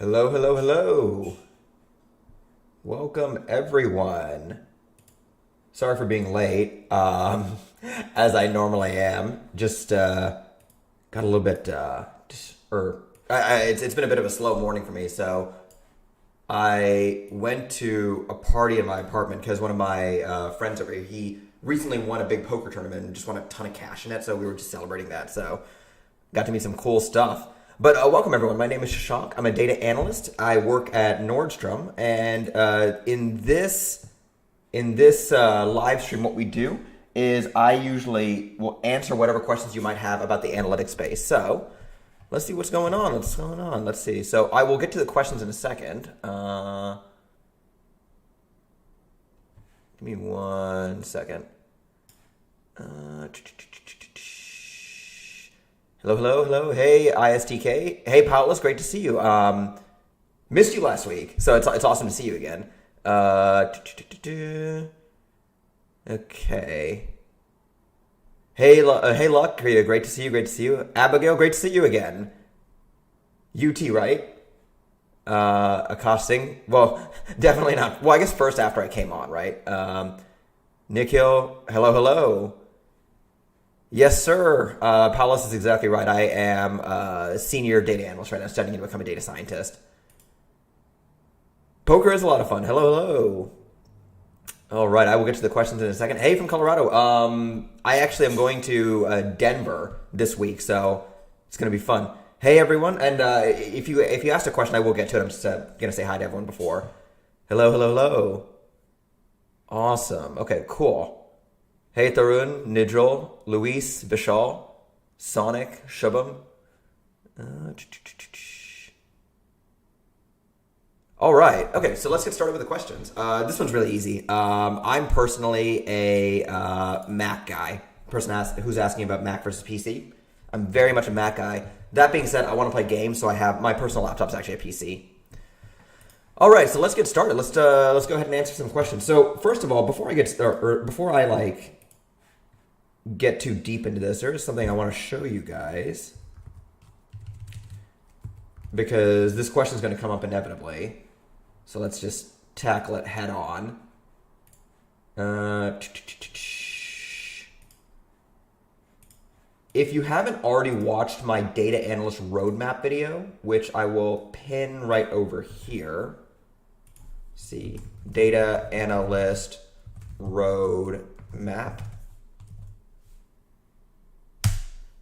Hello, hello, hello. Welcome, everyone. Sorry for being late, as I normally am. Just got a little bit, it's been a bit of a slow morning for me. So I went to a party in my apartment because one of my friends over here, he recently won a big poker tournament and just won a ton of cash in it. So we were just celebrating that. So got to meet some cool stuff. But welcome everyone. My name is Shashank. I'm a data analyst. I work at Nordstrom, and in this live stream, what we do is I usually will answer whatever questions you might have about the analytics space. So let's see what's going on. Let's see. So I will get to the questions in a second. Give me 1 second. Hello, hello, hello. Hey, ISTK. Hey, Paulus. Great to see you. Missed you last week, so it's awesome to see you again. Okay. Hey, hey, Luck. Great to see you. Great to see you. Abigail. Great to see you again. UT, right? Accosting. Well, definitely not. Well, I guess first after I came on, right? Nikhil. Hello, hello. Yes, sir. Paulus is exactly right. I am a senior data analyst right now, studying to become a data scientist. Poker is a lot of fun. Hello, hello. All right, I will get to the questions in a second. Hey, from Colorado. I actually am going to Denver this week, so it's going to be fun. Hey, everyone. And if you asked a question, I will get to it. I'm just going to say hi to everyone before. Hello, hello, hello. Awesome. Okay, cool. Hey, Tarun, Nidral, Luis, Vishal, Sonic, Shubham. All right. Okay, so let's get started with the questions. This one's really easy. I'm personally a Mac guy. Who's asking about Mac versus PC. I'm very much a Mac guy. That being said, I want to play games, so I have my personal laptop's actually a PC. All right, so let's get started. Let's go ahead and answer some questions. So first of all, before I get too deep into this, there is something I want to show you guys because this question is going to come up inevitably. So let's just tackle it head on. If you haven't already watched my data analyst roadmap video, which I will pin right over here. See, data analyst roadmap.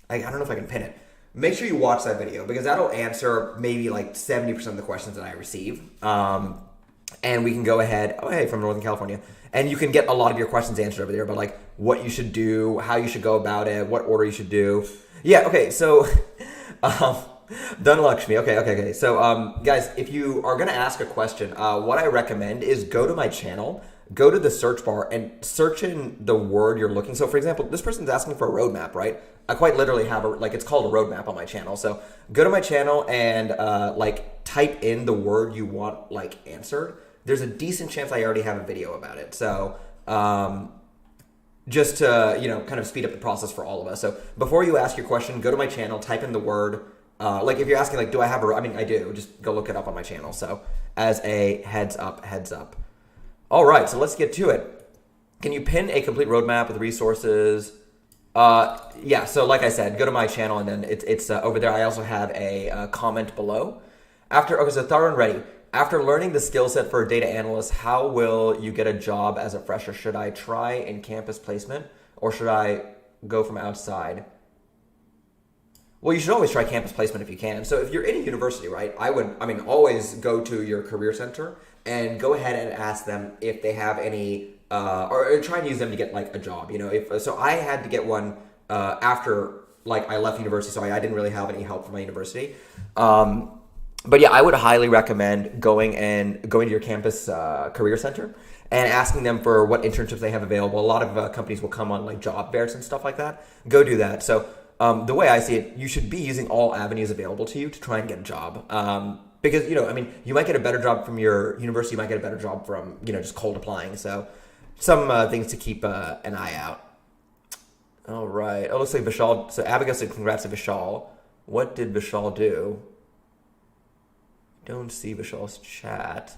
I don't know if I can pin it. Make sure you watch that video because that'll answer maybe like 70% of the questions that I receive. And we can go ahead, oh, hey, from Northern California. And you can get a lot of your questions answered over there, but like what you should do, how you should go about it, what order you should do. Yeah, okay, so Dhanalakshmi, okay. So guys, if you are gonna ask a question, what I recommend is go to my channel, go to the search bar and search in the word you're looking. So for example, this person's asking for a roadmap, right? I quite literally have it's called a roadmap on my channel. So go to my channel and type in the word you want answered. There's a decent chance I already have a video about it. So just to, kind of speed up the process for all of us. So before you ask your question, go to my channel, type in the word. If you're asking do I have I do, just go look it up on my channel. So as a heads up. All right, so let's get to it. Can you pin a complete roadmap with resources? Yeah, so like I said, go to my channel and then it's over there. I also have a comment below. So Tharun Reddy, after learning the skill set for a data analyst, how will you get a job as a fresher? Should I try in campus placement or should I go from outside? Well, you should always try campus placement if you can. So if you're in a university, right, I would always go to your career center and go ahead and ask them if they have any, or try and use them to get a job. So I had to get one after I left university, so I didn't really have any help from my university. But yeah, I would highly recommend going to your campus career center and asking them for what internships they have available. A lot of companies will come on job fairs and stuff like that. Go do that. So the way I see it, you should be using all avenues available to you to try and get a job. Because, you might get a better job from your university, you might get a better job from, just cold applying. So some things to keep an eye out. All right. Oh, looks like Vishal. So Abigail said congrats to Vishal. What did Vishal do? Don't see Vishal's chat.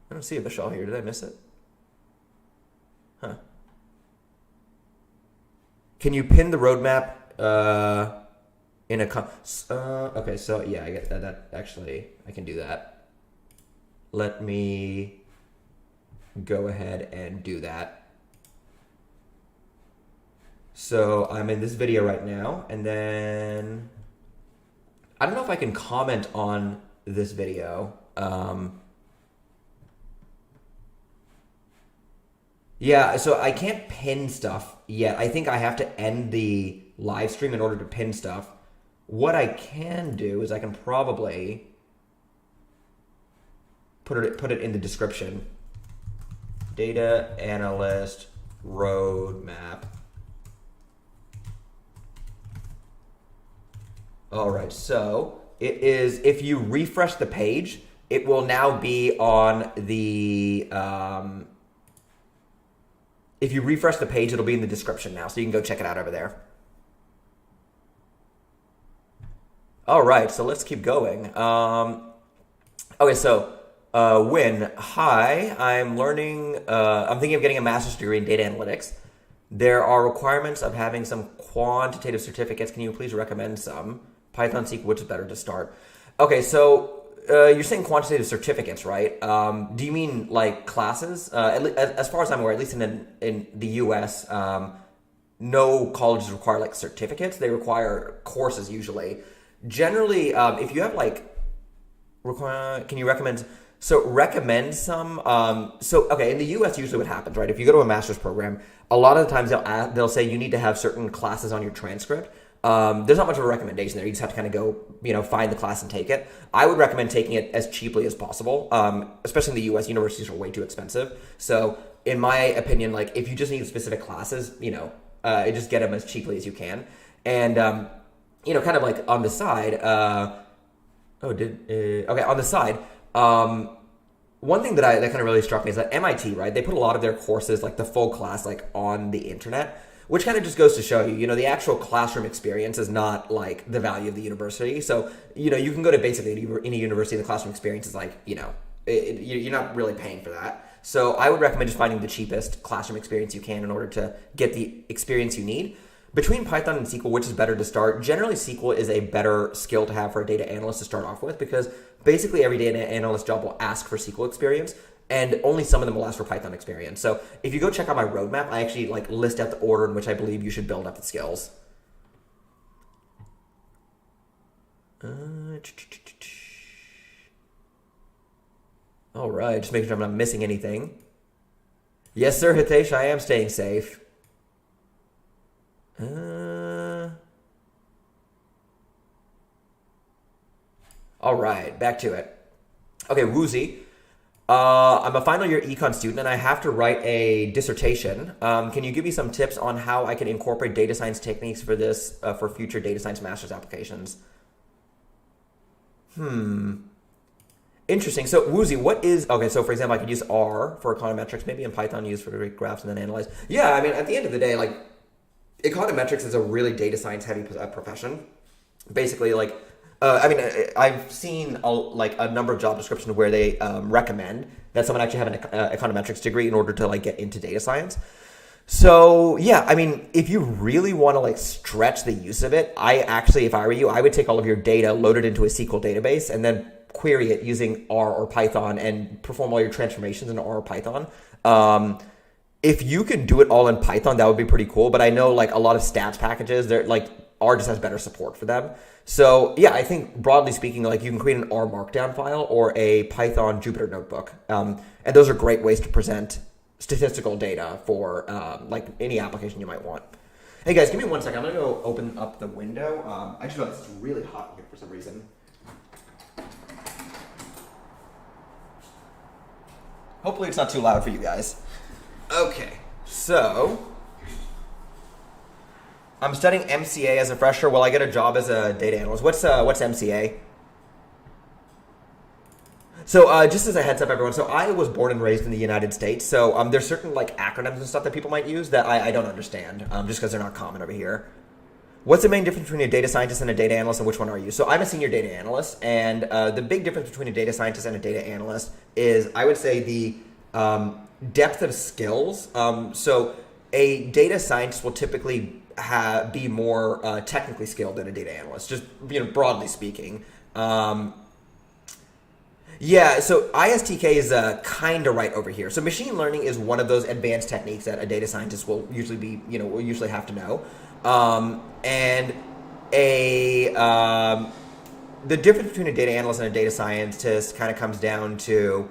I don't see a Vishal here. Did I miss it? Huh. Can you pin the roadmap in a okay, so yeah, I get that actually I can do that. Let me go ahead and do that. So I'm in this video right now, and then I don't know if I can comment on this video. Yeah, so I can't pin stuff yet. I think I have to end the live stream in order to pin stuff. What I can do is I can probably put it in the description. Data Analyst roadmap. All right, so it is, if you refresh the page, it will now be on the, if you refresh the page, it'll be in the description now, so you can go check it out over there. All right, so let's keep going. Okay, so Win, hi, I'm thinking of getting a master's degree in data analytics. There are requirements of having some quantitative certificates. Can you please recommend some? Python, SQL, which is better to start? Okay, so you're saying quantitative certificates, right? Do you mean like classes? As far as I'm aware, at least in the US, no colleges require like certificates. They require courses usually. Generally, if you have like, can you recommend? So recommend some. Okay, in the US, usually what happens, right? If you go to a master's program, a lot of the times they'll say you need to have certain classes on your transcript. There's not much of a recommendation there. You just have to kind of go, find the class and take it. I would recommend taking it as cheaply as possible. Especially in the US, universities are way too expensive. So in my opinion, like if you just need specific classes, just get them as cheaply as you can. And, kind of like on the side, on the side, one thing that kind of really struck me is that MIT, right? They put a lot of their courses, like the full class, like on the internet, which kind of just goes to show you, the actual classroom experience is not like the value of the university. So, you can go to basically any university, the classroom experience is like, you're not really paying for that. So I would recommend just finding the cheapest classroom experience you can in order to get the experience you need. Between Python and SQL, which is better to start? Generally, SQL is a better skill to have for a data analyst to start off with because basically every data analyst job will ask for SQL experience and only some of them will ask for Python experience. So if you go check out my roadmap, I actually list out the order in which I believe you should build up the skills. All right, just making sure I'm not missing anything. Yes, sir, Hitesh, I am staying safe. All right, back to it. Okay, Woozy. I'm a final year econ student and I have to write a dissertation. Can you give me some tips on how I can incorporate data science techniques for this, for future data science master's applications? Interesting. So Woozy, so for example, I could use R for econometrics, maybe in Python use for the graphs and then analyze. Yeah, I mean, at the end of the day, econometrics is a really data science heavy profession. Basically, I've seen a number of job descriptions where they recommend that someone actually have an econometrics degree in order to get into data science. So yeah, I mean, if you really want to stretch the use of it, if I were you, I would take all of your data, load it into a SQL database, and then query it using R or Python and perform all your transformations in R or Python. If you can do it all in Python, that would be pretty cool. But I know a lot of stats packages, R just has better support for them. So yeah, I think broadly speaking, you can create an R Markdown file or a Python Jupyter notebook. And those are great ways to present statistical data for any application you might want. Hey guys, give me 1 second. I'm gonna go open up the window. I just realized it's really hot in here for some reason. Hopefully it's not too loud for you guys. Okay, so I'm studying MCA as a fresher. Will I get a job as a data analyst? What's MCA? So just as a heads up, everyone. So I was born and raised in the United States. So there's certain acronyms and stuff that people might use that I don't understand just because they're not common over here. What's the main difference between a data scientist and a data analyst, and which one are you? So I'm a senior data analyst, and the big difference between a data scientist and a data analyst is, I would say, the depth of skills. So a data scientist will typically be more technically skilled than a data analyst, just broadly speaking. Yeah, so ISTK is kind of right over here. So machine learning is one of those advanced techniques that a data scientist will usually have to know. And the difference between a data analyst and a data scientist kind of comes down to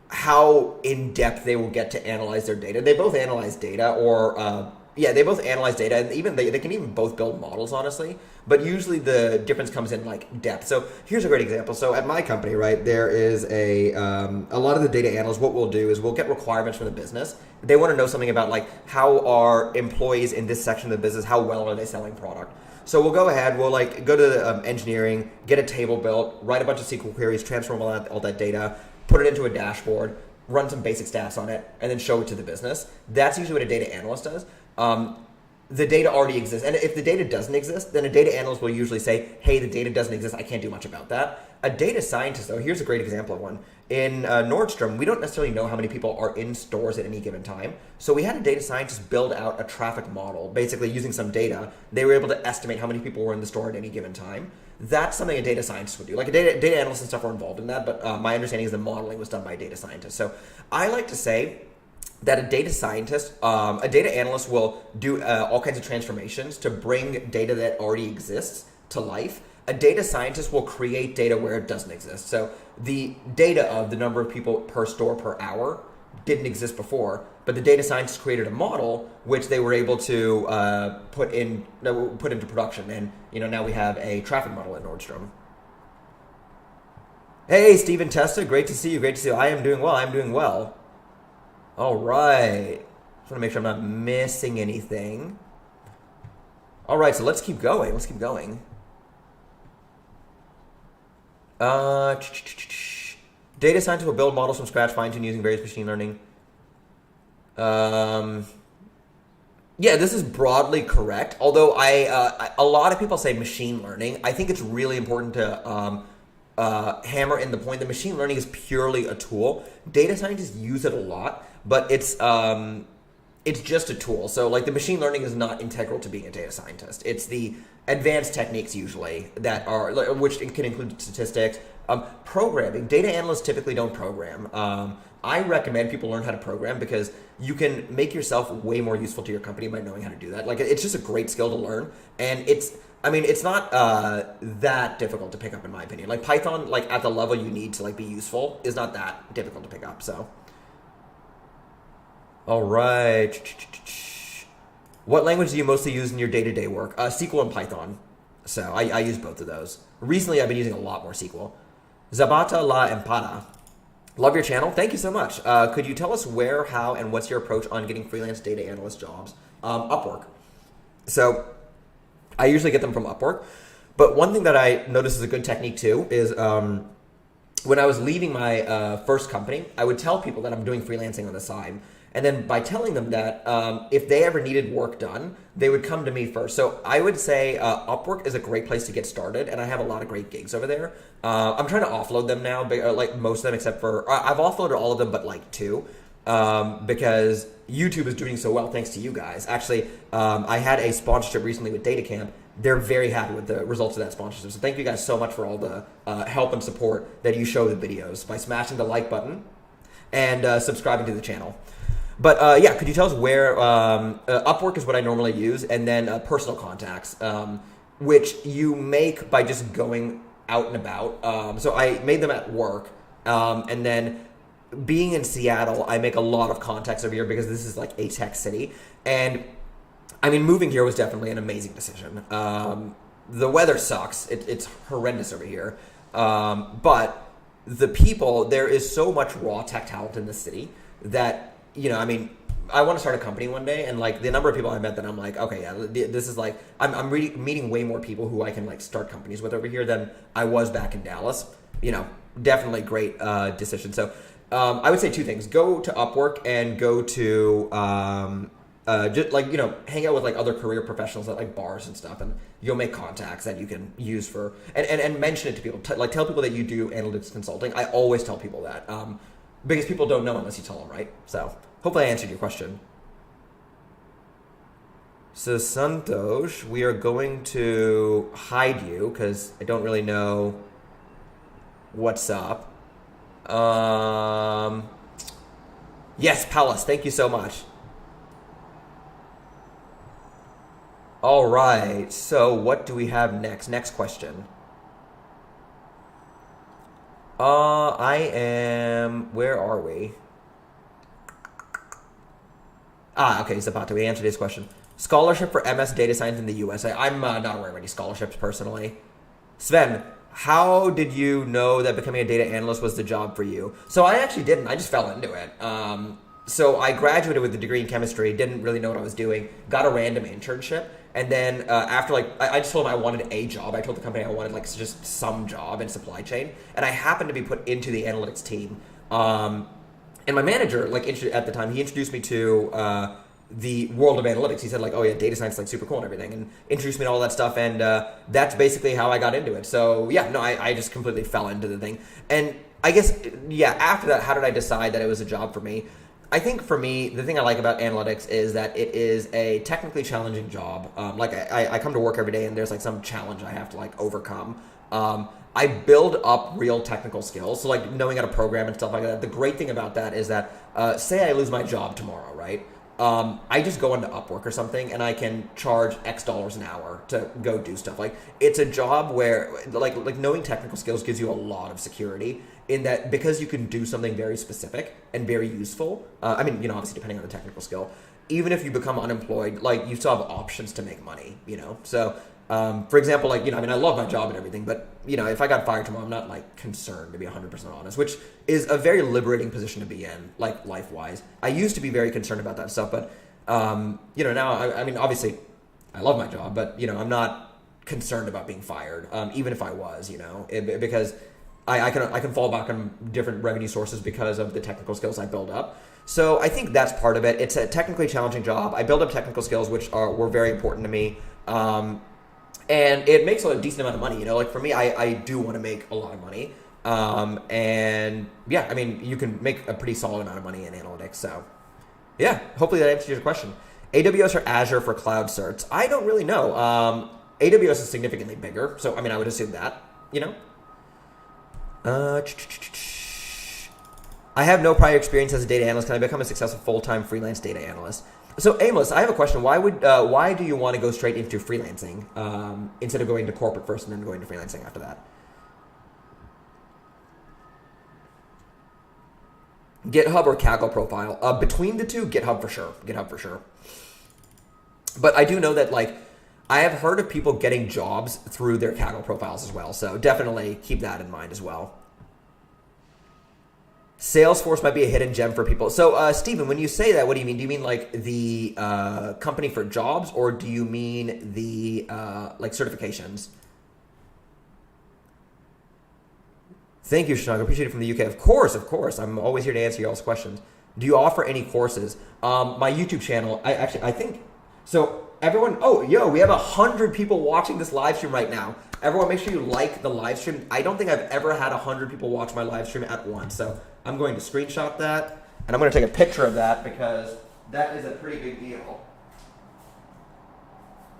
how in depth they will get to analyze their data. They both analyze data, they both analyze data, and even they can even both build models, honestly. But usually the difference comes in like depth. So here's a great example. So at my company, right, there is a lot of the data analysts. What we'll do is we'll get requirements from the business. They want to know something about like how are employees in this section of the business, how well are they selling product. So we'll go ahead, we'll like go to engineering, get a table built, write a bunch of SQL queries, transform all that data, put it into a dashboard, run some basic stats on it, and then show it to the business. That's usually what a data analyst does. The data already exists. And if the data doesn't exist, then a data analyst will usually say, hey, the data doesn't exist, I can't do much about that. A data scientist, though, here's a great example of one. In Nordstrom, we don't necessarily know how many people are in stores at any given time. So we had a data scientist build out a traffic model, basically using some data. They were able to estimate how many people were in the store at any given time. That's something a data scientist would do. Like a data analyst and stuff are involved in that, but my understanding is the modeling was done by a data scientist. So I like to say that a data scientist, a data analyst will do all kinds of transformations to bring data that already exists to life. A data scientist will create data where it doesn't exist. So the data of the number of people per store per hour didn't exist before, but the data scientists created a model which they were able to put into production. And now we have a traffic model at Nordstrom. Hey, Stephen Testa, great to see you. Great to see you. I am doing well. I'm doing well. All right. Just want to make sure I'm not missing anything. All right, so let's keep going. Data scientists will build models from scratch, fine-tune using various machine learning. Yeah, this is broadly correct. Although a lot of people say machine learning. I think it's really important to hammer in the point that machine learning is purely a tool. Data scientists use it a lot, but it's just a tool. So like the machine learning is not integral to being a data scientist. It's the advanced techniques usually that are, which can include statistics, programming. Data analysts typically don't program. I recommend people learn how to program because you can make yourself way more useful to your company by knowing how to do that. Like it's just a great skill to learn, and it's not that difficult to pick up in my opinion. Like Python, like at the level you need to like be useful, is not that difficult to pick up. So, all right. What language do you mostly use in your day-to-day work? SQL and Python. So I use both of those. Recently, I've been using a lot more SQL. Zabata la Empada. Love your channel. Thank you so much. Could you tell us where, how, and what's your approach on getting freelance data analyst jobs? Upwork. So I usually get them from Upwork. But one thing that I noticed is a good technique too is when I was leaving my first company, I would tell people that I'm doing freelancing on the side. And then by telling them that, if they ever needed work done, they would come to me first. So I would say Upwork is a great place to get started, and I have a lot of great gigs over there. I'm trying to offload them now, like most of them except for, I've offloaded all of them but like two, because YouTube is doing so well thanks to you guys. Actually, I had a sponsorship recently with DataCamp. They're very happy with the results of that sponsorship. So thank you guys so much for all the help and support that you show the videos by smashing the like button and subscribing to the channel. But yeah, could you tell us where Upwork is what I normally use, and then personal contacts, which you make by just going out and about. So I made them at work, and then being in Seattle, I make a lot of contacts over here because this is like a tech city. And I mean, moving here was definitely an amazing decision. The weather sucks. It's horrendous over here. But the people, there is so much raw tech talent in this city that, I mean, I want to start a company one day, and like the number of people I met that I'm like, okay, yeah, this is like, I'm really meeting way more people who I can like start companies with over here than I was back in Dallas. Definitely great decision. So I would say two things: go to Upwork and go to just like, hang out with like other career professionals at like bars and stuff, and you'll make contacts that you can use for and mention it to people. Like tell people that you do analytics consulting. I always tell people that because people don't know unless you tell them, right? So hopefully I answered your question. So Santosh, we are going to hide you because I don't really know what's up. Yes, Palace, thank you so much. All right, so what do we have next? Next question. Where are we? Okay, Zapata, we answered his question. Scholarship for MS Data Science in the USA. I'm not aware of any scholarships personally. Sven, how did you know that becoming a data analyst was the job for you? So I actually didn't. I just fell into it. So I graduated with a degree in chemistry, didn't really know what I was doing, got a random internship, and then after I just told them I wanted a job. I told the company I wanted like just some job in supply chain, and I happened to be put into the analytics team. And my manager, like at the time, he introduced me to the world of analytics. He said like, oh yeah, data science is like super cool and everything, and introduced me to all that stuff, and that's basically how I got into it. So yeah, no, I just completely fell into the thing. And I guess, yeah, after that, how did I decide that it was a job for me? I think for me, the thing I like about analytics is that it is a technically challenging job. Like I come to work every day and there's like some challenge I have to like overcome. I build up real technical skills. So like knowing how to program and stuff like that. The great thing about that is that say I lose my job tomorrow, right? I just go into Upwork or something and I can charge X dollars an hour to go do stuff. Like it's a job where like knowing technical skills gives you a lot of security in that because you can do something very specific and very useful. I mean, obviously depending on the technical skill, even if you become unemployed, like you still have options to make money, So for example, like, I mean, I love my job and everything, but if I got fired tomorrow, I'm not like concerned, to be 100% honest, which is a very liberating position to be in, like life-wise. I used to be very concerned about that stuff, but now, I mean, obviously I love my job, but I'm not concerned about being fired, even if I was, because I can fall back on different revenue sources because of the technical skills I build up. So I think that's part of it. It's a technically challenging job. I build up technical skills, which were very important to me. And it makes a decent amount of money, like for me, I do want to make a lot of money. And yeah, I mean, you can make a pretty solid amount of money in analytics. So yeah, hopefully that answers your question. AWS or Azure for cloud certs? I don't really know. AWS is significantly bigger. So, I mean, I would assume that, I have no prior experience as a data analyst. Can I become a successful full-time freelance data analyst? So, Aimless, I have a question. Why do you want to go straight into freelancing instead of going to corporate first and then going to freelancing after that? GitHub or Kaggle profile? Between the two, GitHub for sure. GitHub for sure. But I do know that, like, I have heard of people getting jobs through their Kaggle profiles as well. So definitely keep that in mind as well. Salesforce might be a hidden gem for people. So, Stephen, when you say that, what do you mean? Do you mean like the company for jobs, or do you mean the like certifications? Thank you, Shanag. I appreciate it from the UK. Of course. I'm always here to answer y'all's questions. Do you offer any courses? My YouTube channel, I think, so everyone, we have 100 people watching this live stream right now. Everyone, make sure you like the live stream. I don't think I've ever had 100 people watch my live stream at once. So I'm going to screenshot that, and I'm going to take a picture of that because that is a pretty big deal.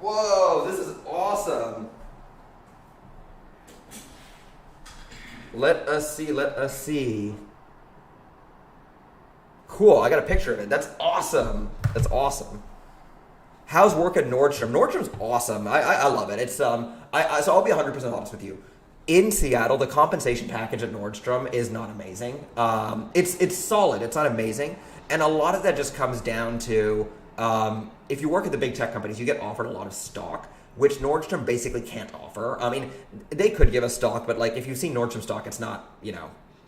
Whoa, this is awesome. Let us see. Cool, I got a picture of it. That's awesome. How's work at Nordstrom? Nordstrom's awesome. I love it. It's so I'll be 100% honest with you. In Seattle, the compensation package at Nordstrom is not amazing. It's solid. It's not amazing, and a lot of that just comes down to if you work at the big tech companies, you get offered a lot of stock, which Nordstrom basically can't offer. I mean, they could give us stock, but like if you've seen Nordstrom stock, it's not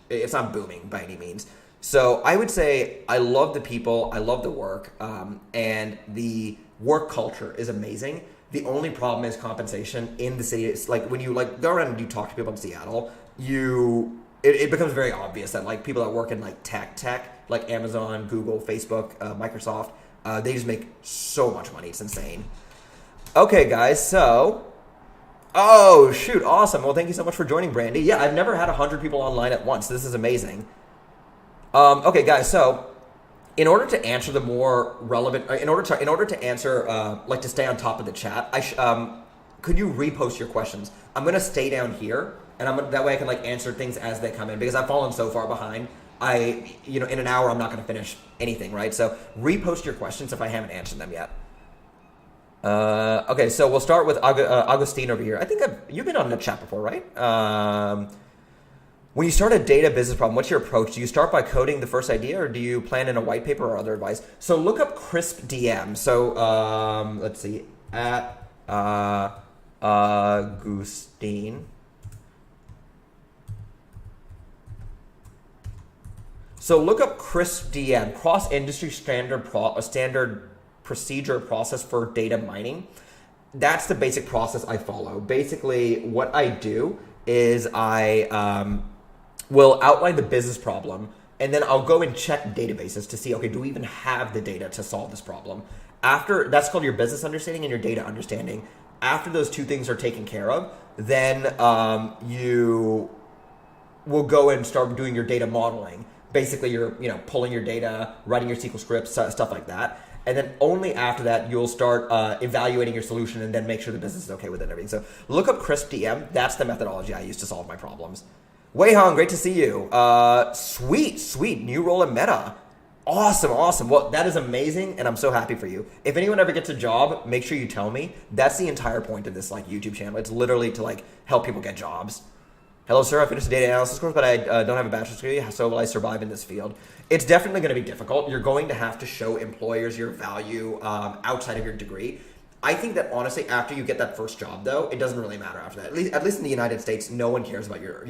it's not booming by any means. So I would say I love the people, I love the work, and the work culture is amazing. The only problem is compensation in the city. It's like when you like go around and you talk to people in Seattle, it becomes very obvious that like people that work in like tech, like Amazon, Google, Facebook, Microsoft, They just make so much money. It's insane. Okay, guys, so... Oh, shoot, awesome. Well, thank you so much for joining, Brandy. Yeah, I've never had 100 people online at once. This is amazing. Okay, guys, so in order to answer the more relevant... In order to answer, like to stay on top of the chat, could you repost your questions? I'm going to stay down here, and that way I can like answer things as they come in, because I've fallen so far behind. In an hour, I'm not going to finish anything, right? So repost your questions if I haven't answered them yet. Okay, so we'll start with Augustine over here. I think you've been on the chat before, right? When you start a data business problem, what's your approach? Do you start by coding the first idea, or do you plan in a white paper or other advice? So look up Crisp DM. So let's see, at Augustine. So look up Crisp DM, cross-industry standard procedure process for data mining. That's the basic process I follow. Basically, what I do is I will outline the business problem, and then I'll go and check databases to see, okay, do we even have the data to solve this problem? After, that's called your business understanding and your data understanding. After those two things are taken care of, then you will go and start doing your data modeling. Basically, you're pulling your data, writing your SQL scripts, stuff like that. And then only after that, you'll start evaluating your solution and then make sure the business is okay with it and everything. So look up Crisp DM. That's the methodology I use to solve my problems. Wei Hong, great to see you. Sweet. New role in Meta. Awesome. Well, that is amazing, and I'm so happy for you. If anyone ever gets a job, make sure you tell me. That's the entire point of this YouTube channel. It's literally to help people get jobs. Hello, sir. I finished a data analysis course, but I don't have a bachelor's degree. So will I survive in this field? It's definitely going to be difficult. You're going to have to show employers your value outside of your degree. I think that honestly, after you get that first job, though, it doesn't really matter after that. At least in the United States, no one cares about your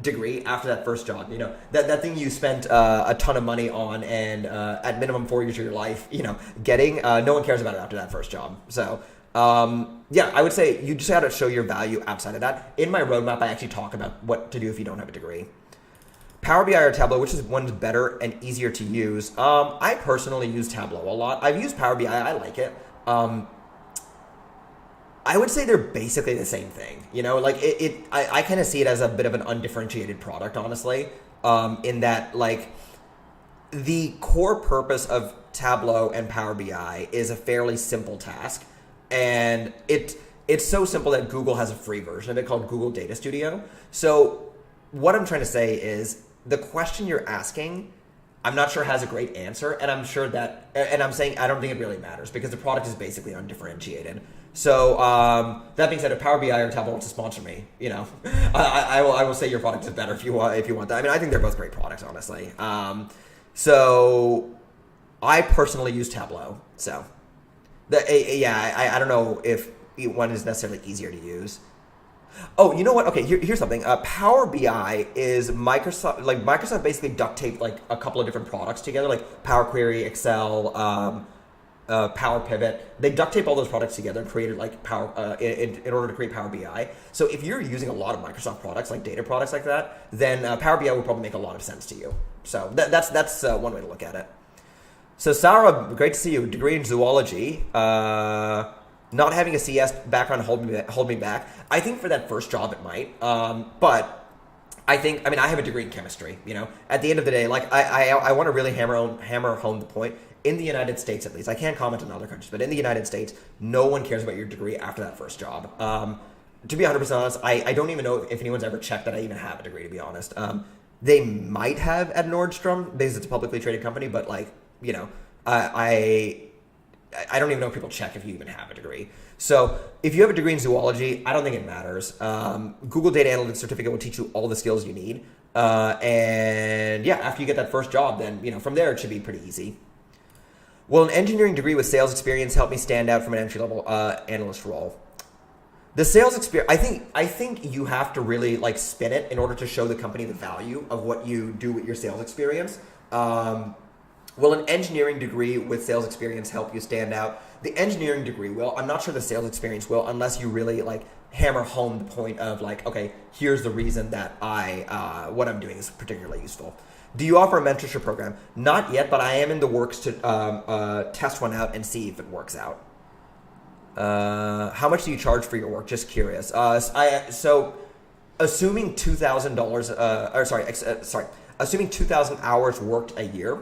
degree after that first job. That thing you spent a ton of money on and at minimum 4 years of your life, getting. No one cares about it after that first job. So. Yeah, I would say you just got to show your value outside of that. In my roadmap, I actually talk about what to do if you don't have a degree. Power BI or Tableau, which is one's better and easier to use? I personally use Tableau a lot. I've used Power BI. I like it. I would say they're basically the same thing. I kind of see it as a bit of an undifferentiated product, honestly, in that the core purpose of Tableau and Power BI is a fairly simple task. And it's so simple that Google has a free version of it called Google Data Studio. So what I'm trying to say is the question you're asking, I'm not sure has a great answer. And I'm sure that, and I'm saying I don't think it really matters because the product is basically undifferentiated. So that being said, if Power BI or Tableau wants to sponsor me, I will say your product is better if you want that. I mean, I think they're both great products, honestly. So I personally use Tableau. So. I don't know if one is necessarily easier to use. Oh, you know what? Okay, here's something. Power BI is Microsoft. Microsoft basically duct taped a couple of different products together, like Power Query, Excel, Power Pivot. They duct tape all those products together and created Power in order to create Power BI. So if you're using a lot of Microsoft products, like data products like that, then Power BI would probably make a lot of sense to you. So that's one way to look at it. So Sarah, great to see you. Degree in zoology. Not having a CS background hold me back. I think for that first job it might. But I have a degree in chemistry. At the end of the day, I want to really hammer home the point. In the United States, at least, I can't comment on other countries, but in the United States, no one cares about your degree after that first job. To be 100% honest, I don't even know if anyone's ever checked that I even have a degree. To be honest, they might have at Nordstrom because it's a publicly traded company, but I don't even know if people check if you even have a degree. So if you have a degree in zoology, I don't think it matters. Google Data Analytics certificate will teach you all the skills you need. And yeah, after you get that first job, then, from there it should be pretty easy. Will an engineering degree with sales experience help me stand out from an entry-level analyst role? The sales experience, I think you have to really spin it in order to show the company the value of what you do with your sales experience. Will an engineering degree with sales experience help you stand out? The engineering degree will. I'm not sure the sales experience will, unless you really like hammer home the point of like, okay, here's the reason that what I'm doing is particularly useful. Do you offer a mentorship program? Not yet, but I am in the works to test one out and see if it works out. How much do you charge for your work? Just curious. So assuming $2,000, assuming 2,000 hours worked a year,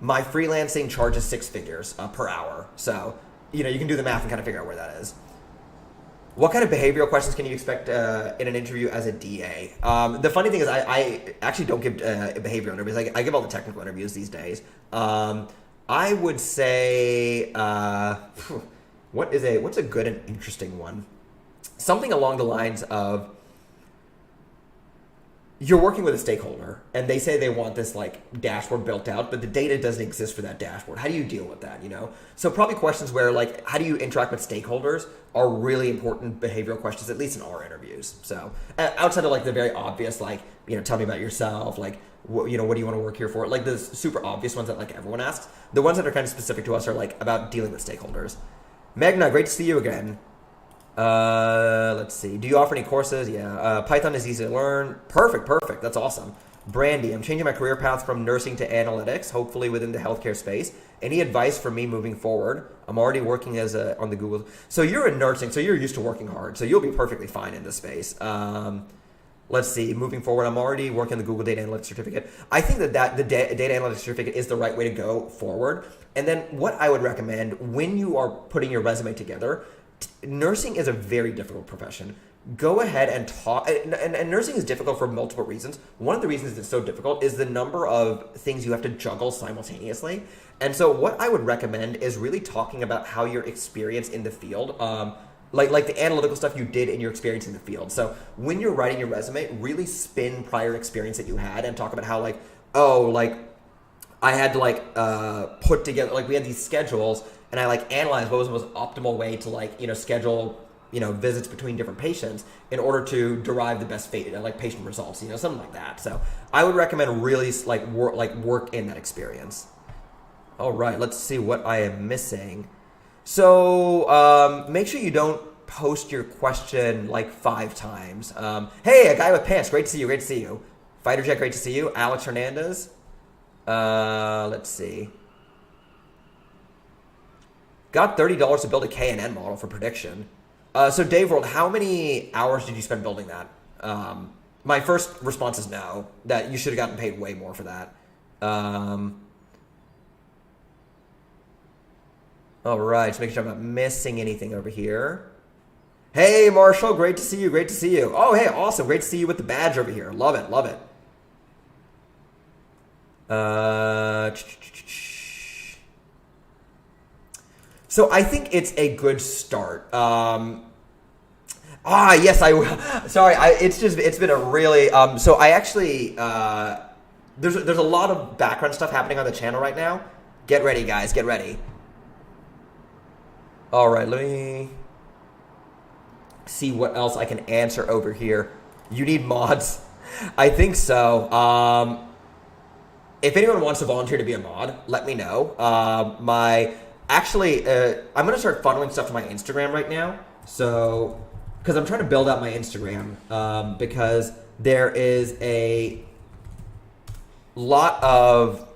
my freelancing charges 6 figures per hour. So, you can do the math and kind of figure out where that is. What kind of behavioral questions can you expect in an interview as a DA? The funny thing is I actually don't give behavioral interviews. I give all the technical interviews these days. I would say, what's a good and interesting one? Something along the lines of, you're working with a stakeholder and they say they want this like dashboard built out, but the data doesn't exist for that dashboard. How do you deal with that, So probably questions where like, how do you interact with stakeholders are really important behavioral questions, at least in our interviews. So outside of like the very obvious, like, tell me about yourself, like, what do you want to work here for? Like the super obvious ones that like everyone asks. The ones that are kind of specific to us are like about dealing with stakeholders. Magna, great to see you again. Let's see. Do you offer any courses? Yeah. Python is easy to learn. Perfect. That's awesome. Brandy, I'm changing my career path from nursing to analytics, hopefully within the healthcare space. Any advice for me moving forward? I'm already working on the Google. So you're in nursing, so you're used to working hard. So you'll be perfectly fine in this space. Let's see. Moving forward, I'm already working on the Google Data Analyst certificate. I think that the Data Analyst certificate is the right way to go forward. And then what I would recommend when you are putting your resume together, nursing is a very difficult profession. Go ahead and talk, and nursing is difficult for multiple reasons. One of the reasons it's so difficult is the number of things you have to juggle simultaneously. And so what I would recommend is really talking about how your experience in the field, like the analytical stuff you did in your experience in the field. So when you're writing your resume, really spin prior experience that you had and talk about how I had to put together, we had these schedules and I analyzed what was the most optimal way to schedule, visits between different patients in order to derive the best patient results, something like that. So I would recommend really work in that experience. All right, let's see what I am missing. So make sure you don't post your question 5 times. Hey, a guy with pants, great to see you. Fighter Jet, great to see you. Alex Hernandez. Let's see. Got $30 to build a KNN model for prediction. So Dave World, how many hours did you spend building that? My first response is no, that you should have gotten paid way more for that. All right, just making sure I'm not missing anything over here. Hey, Marshall, great to see you. Oh, hey, awesome. Great to see you with the badge over here. Love it. So I think it's a good start. Yes, I will. Sorry, it's been a really, so I actually, there's a lot of background stuff happening on the channel right now. Get ready, guys, get ready. All right, let me see what else I can answer over here. You need mods? I think so. If anyone wants to volunteer to be a mod, let me know. I'm going to start funneling stuff to my Instagram right now. So, because I'm trying to build out my Instagram, because there is a lot of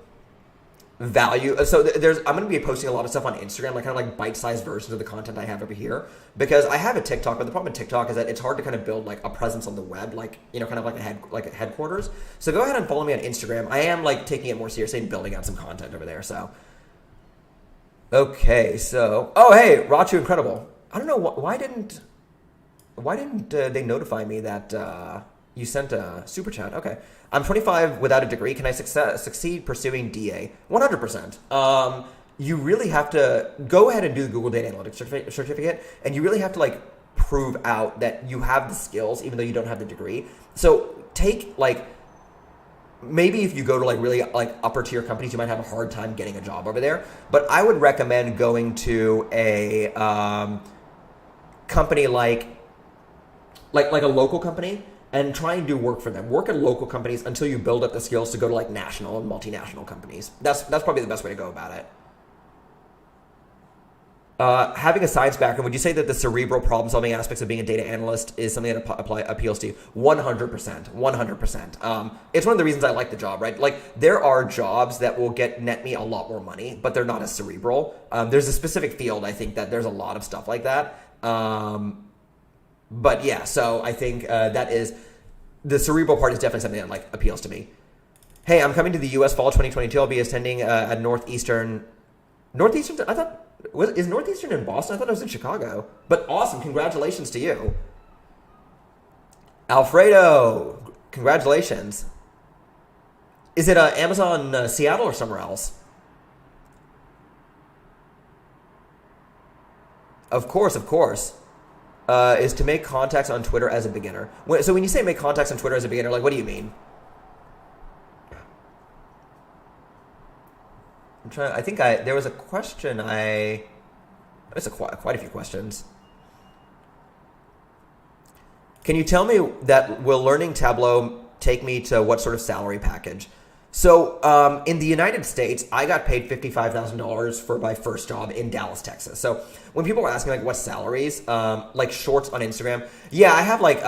value. So I'm going to be posting a lot of stuff on Instagram, kind of bite-sized versions of the content I have over here, because I have a TikTok, but the problem with TikTok is that it's hard to kind of build a presence on the web, kind of a headquarters. So go ahead and follow me on Instagram. I am taking it more seriously and building out some content over there. So, okay. So, oh, hey, Rachu Incredible. I don't know why didn't they notify me that you sent a super chat? Okay. I'm 25 without a degree. Can I succeed pursuing DA? 100%. You really have to go ahead and do the Google Data Analytics certificate, and you really have to prove out that you have the skills, even though you don't have the degree. So take maybe if you go to really upper tier companies, you might have a hard time getting a job over there. But I would recommend going to a company like a local company, and try and do work for them. Work at local companies until you build up the skills to go to like national and multinational companies. That's probably the best way to go about it. Having a science background, would you say that the cerebral problem-solving aspects of being a data analyst is something that appeals to you? 100%. 100%. It's one of the reasons I like the job, right? Like, there are jobs that will net me a lot more money, but they're not as cerebral. There's a specific field, I think, that there's a lot of stuff like that. But yeah, so I think that is, the cerebral part is definitely something that like appeals to me. Hey, I'm coming to the U.S. fall 2022. I'll be attending a Northeastern, I thought, is Northeastern in Boston? I thought it was in Chicago. But awesome. Congratulations to you. Alfredo, congratulations. Is it Amazon Seattle or somewhere else? Of course, of course. Is to make contacts on Twitter as a beginner. So when you say make contacts on Twitter as a beginner, like, what do you mean? I'm trying. I think there was a question. There's quite a few questions. Can you tell me that will learning Tableau take me to what sort of salary package? So in the United States, I got paid $55,000 for my first job in Dallas, Texas. So when people are asking like what salaries, like shorts on Instagram, yeah, I have like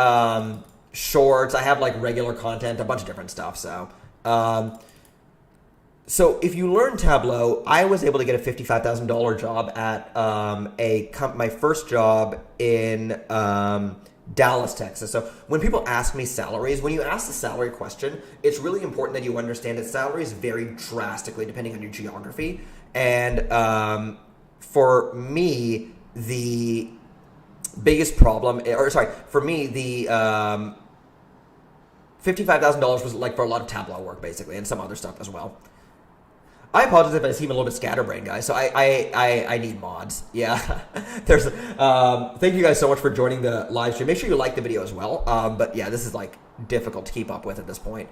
shorts, I have like regular content, a bunch of different stuff. So if you learn Tableau, I was able to get a $55,000 job at my first job in Dallas, Texas. So when people ask me salaries, when you ask the salary question, it's really important that you understand that salaries vary drastically depending on your geography. And for me, the biggest problem, for me, the $55,000 was like for a lot of Tableau work basically, and some other stuff as well. I apologize if I seem a little bit scatterbrained, guys. So I need mods. Yeah. Thank you guys so much for joining the live stream. Make sure you like the video as well. But yeah, this is like difficult to keep up with at this point.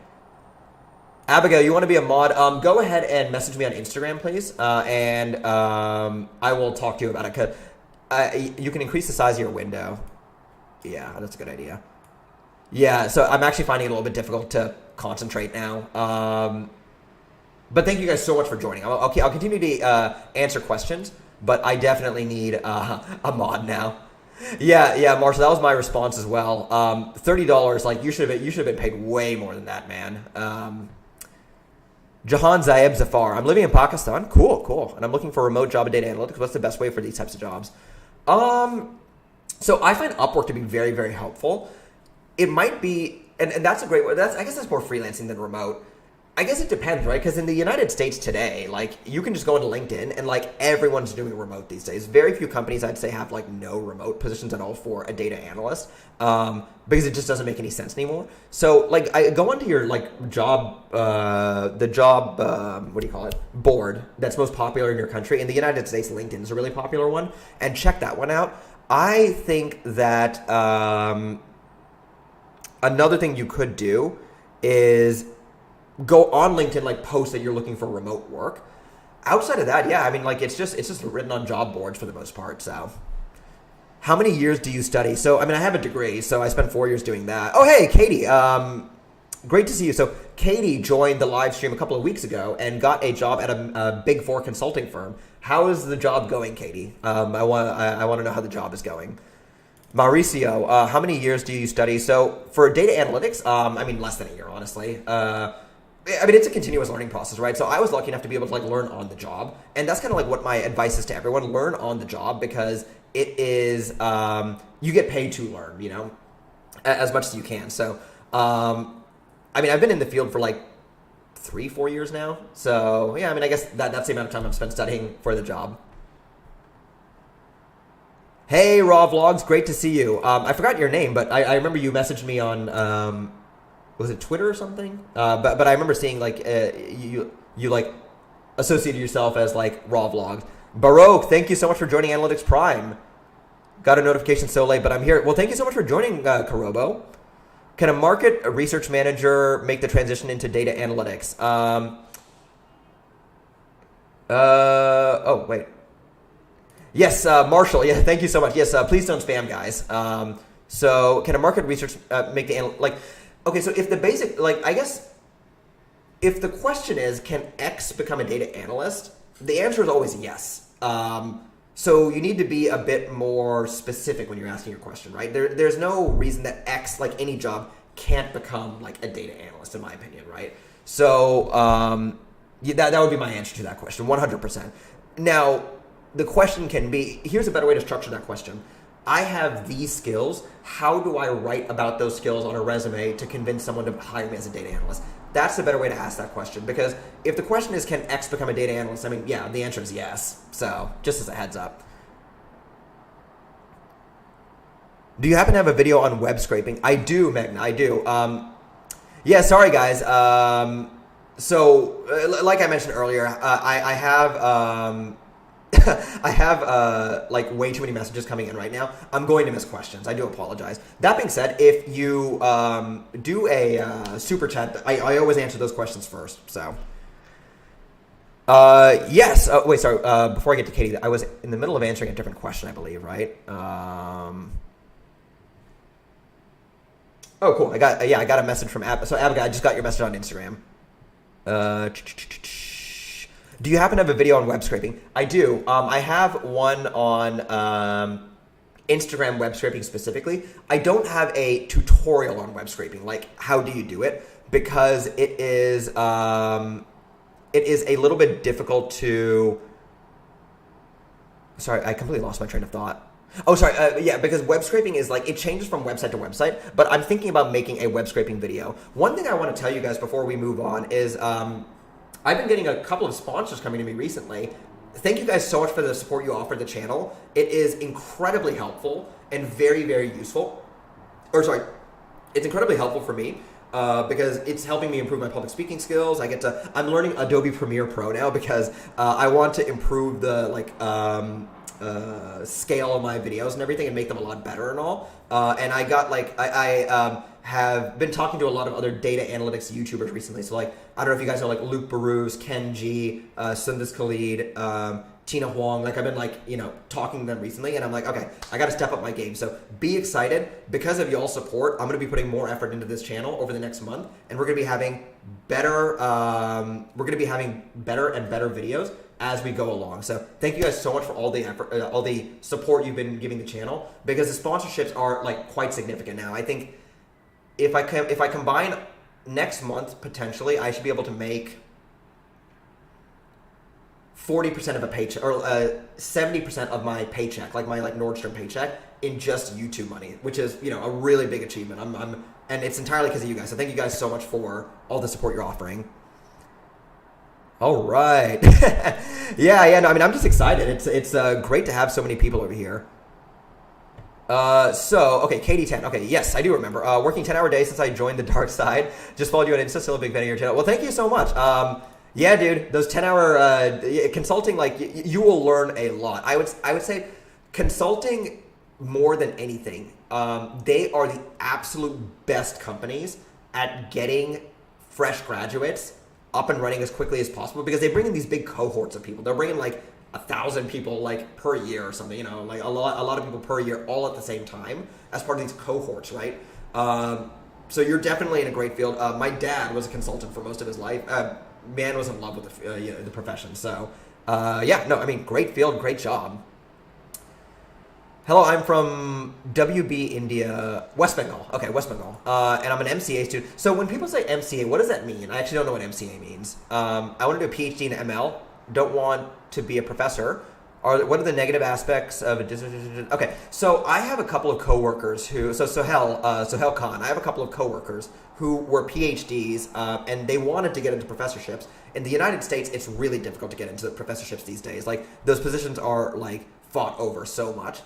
Abigail, you want to be a mod? Go ahead and message me on Instagram, please. And I will talk to you about it. 'Cause you can increase the size of your window. Yeah, that's a good idea. Yeah, so I'm actually finding it a little bit difficult to concentrate now. But thank you guys so much for joining. I'll continue to answer questions, but I definitely need a mod now. Yeah, Marshall, that was my response as well. $30, like you should have been paid way more than that, man. Jahan Zayeb Zafar, I'm living in Pakistan. Cool. And I'm looking for a remote job in data analytics. What's the best way for these types of jobs? So I find Upwork to be very, very helpful. It might be, and that's a great way. I guess that's more freelancing than remote. I guess it depends, right? Because in the United States today, like you can just go into LinkedIn and like everyone's doing remote these days. Very few companies I'd say have like no remote positions at all for a data analyst because it just doesn't make any sense anymore. So like I go onto your like job, board that's most popular in your country. In the United States, LinkedIn is a really popular one, and check that one out. I think that another thing you could do is go on LinkedIn, like post that you're looking for remote work. Outside of that, yeah, I mean, like it's just written on job boards for the most part. So, how many years do you study? So, I mean, I have a degree, so I spent 4 years doing that. Oh, hey, Katie, great to see you. So, Katie joined the live stream a couple of weeks ago and got a job at a Big Four consulting firm. How is the job going, Katie? I want to know how the job is going. Mauricio, how many years do you study? So, for data analytics, I mean, less than a year, honestly. I mean, it's a continuous learning process, right? So I was lucky enough to be able to like learn on the job. And that's kind of like what my advice is to everyone. Learn on the job because it is, you get paid to learn, you know, as much as you can. So, I mean, I've been in the field for like 3-4 years now. So yeah, I mean, I guess that's the amount of time I've spent studying for the job. Hey, Raw Vlogs, great to see you. I forgot your name, but I remember you messaged me on, was it Twitter or something? But I remember seeing like you like associated yourself as like Raw Vlogs. Baroque, thank you so much for joining Analytics Prime. Got a notification so late, but I'm here. Well, thank you so much for joining, Karobo. Can a market research manager make the transition into data analytics? Yes, Marshall. Yeah, thank you so much. Yes, please don't spam, guys. So can a market research make the like? Okay, so if the basic I guess if the question is can X become a data analyst, the answer is always yes. So you need to be a bit more specific when you're asking your question, right? There's no reason that X, like any job, can't become like a data analyst, in my opinion, right? So that would be my answer to that question, 100%. Now, the question can be, here's a better way to structure that question. I have these skills. How do I write about those skills on a resume to convince someone to hire me as a data analyst? That's the better way to ask that question, because if the question is, can X become a data analyst? I mean, yeah, the answer is yes. So just as a heads up. Do you happen to have a video on web scraping? I do, Megan, I do. Yeah, sorry guys. So like I mentioned earlier, I have I have like way too many messages coming in right now. I'm going to miss questions. I do apologize. That being said, if you do a super chat, I always answer those questions first. So yes. Wait, sorry. Before I get to Katie, I was in the middle of answering a different question, I believe, right? Oh, cool. I got a message from Ab. So Abigail, I just got your message on Instagram. Do you happen to have a video on web scraping? I do. I have one on Instagram web scraping specifically. I don't have a tutorial on web scraping, like how do you do it, because it is a little bit difficult to. Sorry, I completely lost my train of thought. Oh, sorry. Yeah, because web scraping is like, it changes from website to website, but I'm thinking about making a web scraping video. One thing I want to tell you guys before we move on is I've been getting a couple of sponsors coming to me recently. Thank you guys so much for the support you offer the channel. It is incredibly helpful and very, very useful. It's incredibly helpful for me because it's helping me improve my public speaking skills. I'm learning Adobe Premiere Pro now because I want to improve the scale of my videos and everything and make them a lot better and all. And I got I have been talking to a lot of other data analytics YouTubers recently. So I don't know if you guys know Luke Barus, Kenji, Sundus Khalid, Tina Huang. I've been talking to them recently, and I'm like, okay, I got to step up my game. So be excited. Because of y'all's support, I'm going to be putting more effort into this channel over the next month, and we're going to be having better and better videos as we go along. So thank you guys so much for all the effort, all the support you've been giving the channel, because the sponsorships are quite significant now. I think if I combine next month, potentially I should be able to make 40% of a paycheck, or 70% of my paycheck, my Nordstrom paycheck, in just YouTube money, which is a really big achievement. And it's entirely because of you guys. So thank you guys so much for all the support you're offering. All right. yeah. No, I'm just excited. It's great to have so many people over here. Okay, Katie 10. Okay, yes, I do remember. Working 10-hour days since I joined the dark side. Just followed you on Insta, still a big fan of your channel. Well, thank you so much. Yeah, dude, those 10-hour consulting, you will learn a lot. I would say consulting, more than anything, they are the absolute best companies at getting fresh graduates up and running as quickly as possible, because they bring in these big cohorts of people. They're bringing 1,000 people per year or something, a lot of people per year, all at the same time as part of these cohorts, right? So you're definitely in a great field. My dad was a consultant for most of his life. Man was in love with the profession. So great field, great job. Hello, I'm from WB India, West Bengal. Okay, West Bengal. And I'm an MCA student. So when people say MCA, what does that mean? I actually don't know what MCA means. I want to do a PhD in ML. Don't want to be a professor. What are the negative aspects of a okay, so I have a couple of coworkers who, Sohail Khan, I have a couple of coworkers who were PhDs and they wanted to get into professorships. In the United States, it's really difficult to get into professorships these days. Those positions are fought over so much.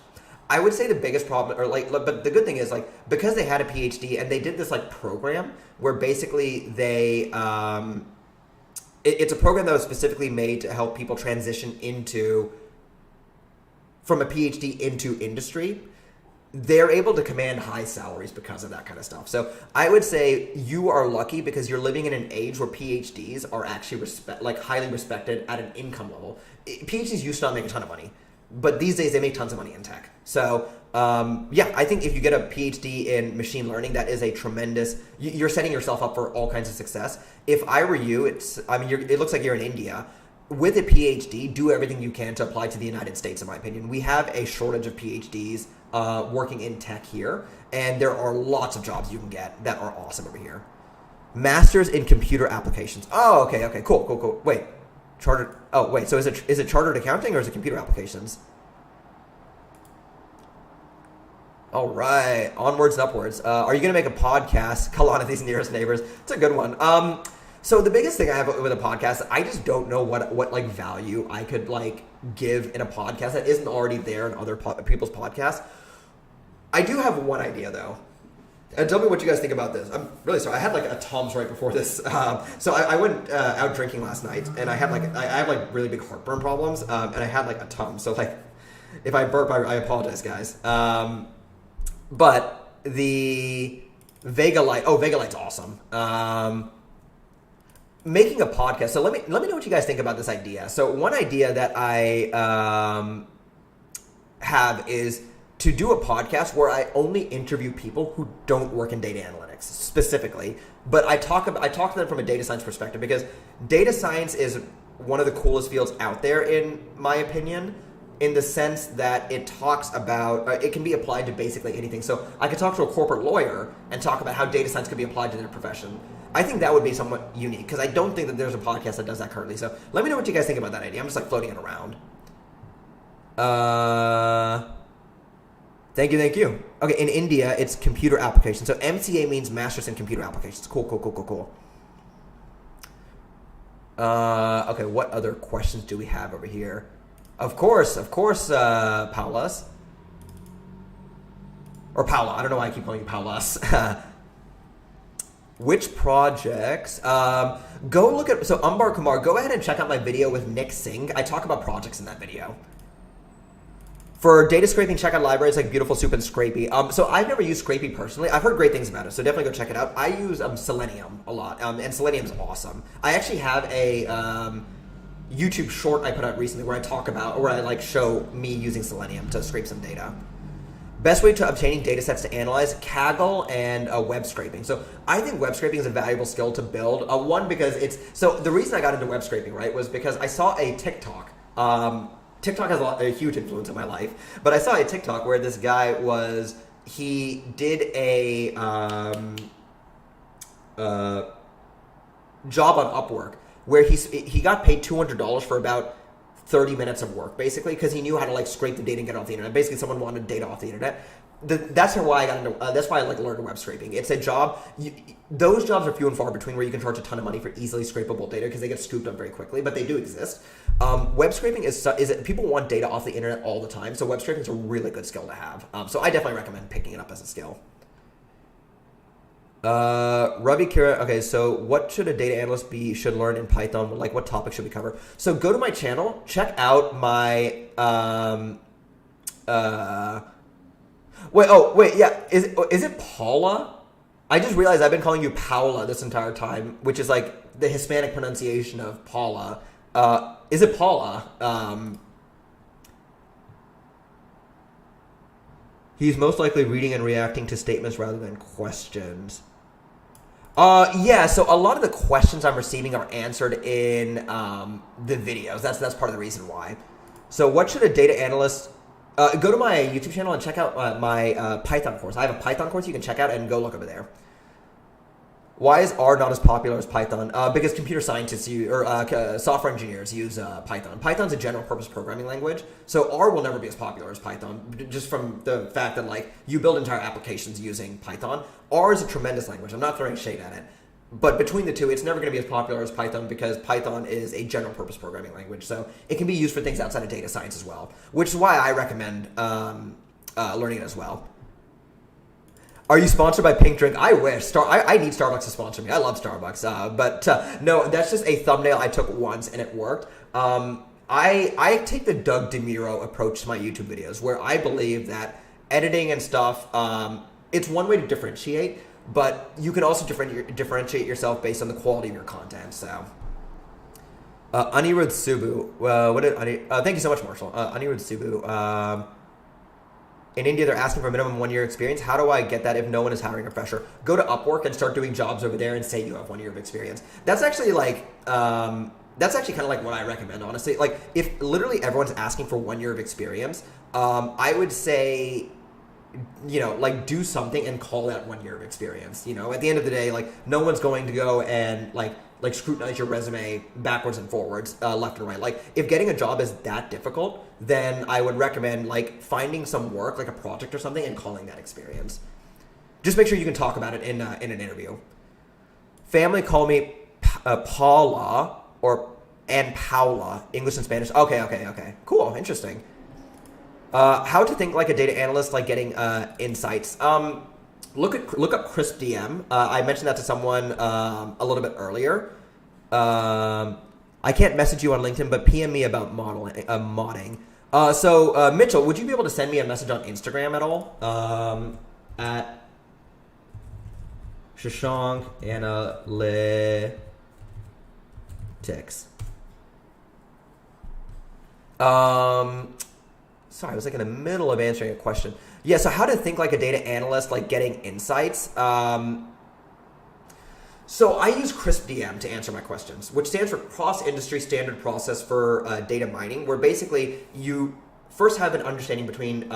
I would say the biggest problem, but the good thing is because they had a PhD and they did this program where basically they, it's a program that was specifically made to help people transition from a PhD into industry. They're able to command high salaries because of that kind of stuff. So I would say you are lucky because you're living in an age where PhDs are actually highly respected at an income level. PhDs used to not make a ton of money, but these days they make tons of money in tech. So yeah, I think if you get a PhD in machine learning, that is a tremendous. You're setting yourself up for all kinds of success. If I were you, it looks like you're in India. With a PhD, do everything you can to apply to the United States, in my opinion. We have a shortage of PhDs working in tech here, and there are lots of jobs you can get that are awesome over here. Masters in computer applications. Oh, okay, cool. Wait, chartered. Oh, wait. So is it chartered accounting or is it computer applications? All right, onwards and upwards. Are you gonna make a podcast? Kalana, these nearest neighbors. It's a good one. So the biggest thing I have with a podcast, I just don't know what like value I could like give in a podcast that isn't already there in other people's podcasts. I do have one idea though. And tell me what you guys think about this. I'm really sorry. I had like a Tums right before this. So I went out drinking last night, and I have like really big heartburn problems, and I had like a Tums. So like, if I burp, I apologize, guys. But the Vega Light. Oh, Vega Light's awesome. Making a podcast. So let me know what you guys think about this idea. So one idea that I have is to do a podcast where I only interview people who don't work in data analytics specifically, but I talk to them from a data science perspective, because data science is one of the coolest fields out there, in my opinion, in the sense that it talks about, it can be applied to basically anything. So I could talk to a corporate lawyer and talk about how data science could be applied to their profession. I think that would be somewhat unique, because I don't think that there's a podcast that does that currently. So let me know what you guys think about that idea. I'm just like floating it around. Thank you. Okay, in India, it's computer applications. So MCA means Masters in Computer Applications. Cool. Okay, what other questions do we have over here? Of course, Paulas. Or Paula. I don't know why I keep calling you Paulas. Which projects? Go look at, so Umbar Kumar, go ahead and check out my video with Nick Singh. I talk about projects in that video. For data scraping, check out libraries like Beautiful Soup and Scrapey. So I've never used Scrapey personally. I've heard great things about it, so definitely go check it out. I use Selenium a lot, and Selenium's awesome. I actually have a YouTube short I put out recently where I like show me using Selenium to scrape some data. Best way to obtaining data sets to analyze, Kaggle and web scraping. So I think web scraping is a valuable skill to build. One, because so the reason I got into web scraping, right, was because I saw a TikTok. TikTok has a huge influence in my life, but I saw a TikTok where this guy he did a job on Upwork where he got paid $200 for about 30 minutes of work, basically, because he knew how to like scrape the data and get it off the internet. Basically, someone wanted data off the internet. That's why I got into. That's why I like learned web scraping. It's a job. Those jobs are few and far between where you can charge a ton of money for easily scrapable data, because they get scooped up very quickly, but they do exist. Web scraping is people want data off the internet all the time, so web scraping is a really good skill to have. So I definitely recommend picking it up as a skill. Ravi Kira, okay, so what should a data analyst should learn in Python? Like, what topic should we cover? So go to my channel, check out my, yeah, is it Paula? I just realized I've been calling you Paula this entire time, which is like the Hispanic pronunciation of Paula. Is it Paula? He's most likely reading and reacting to statements rather than questions. Yeah, so a lot of the questions I'm receiving are answered in the videos. That's part of the reason why. So what should a data analyst... go to my YouTube channel and check out my Python course. I have a Python course you can check out and go look over there. Why is R not as popular as Python? Because computer scientists software engineers use Python. Python's a general purpose programming language, so R will never be as popular as Python, just from the fact that like you build entire applications using Python. R is a tremendous language. I'm not throwing shade at it, but between the two, it's never going to be as popular as Python, because Python is a general purpose programming language, so it can be used for things outside of data science as well, which is why I recommend learning it as well. Are you sponsored by Pink Drink? I wish. I need Starbucks to sponsor me. I love Starbucks. But no, that's just a thumbnail I took once and it worked. I take the Doug DeMuro approach to my YouTube videos, where I believe that editing and stuff, it's one way to differentiate, but you can also differentiate yourself based on the quality of your content. So, Anirudh Subu. Thank you so much, Marshall. Anirudh Subu. in India they're asking for a minimum 1 year experience. How do I get that if no one is hiring a fresher? Go to Upwork and start doing jobs over there and say you have 1 year of experience. That's actually like kind of like what I recommend, honestly. Like if literally everyone's asking for 1 year of experience, I would say, like do something and call that 1 year of experience. At the end of the day, like no one's going to go and like scrutinize your resume backwards and forwards, left and right. Like if getting a job is that difficult, then I would recommend like finding some work, like a project or something, and calling that experience. Just make sure you can talk about it in an interview. Family call me Paula and Paula, English and Spanish. Okay. Cool, interesting. How to think like a data analyst, like getting insights. Look up Crisp DM. I mentioned that to someone a little bit earlier. I can't message you on LinkedIn, but PM me about modding. So Mitchell, would you be able to send me a message on Instagram at all? At Shashank Analytics. Sorry, I was like in the middle of answering a question. Yeah, so how to think like a data analyst, like getting insights. So I use Crisp DM to answer my questions, which stands for Cross-Industry Standard Process for Data Mining, where basically you first have an understanding between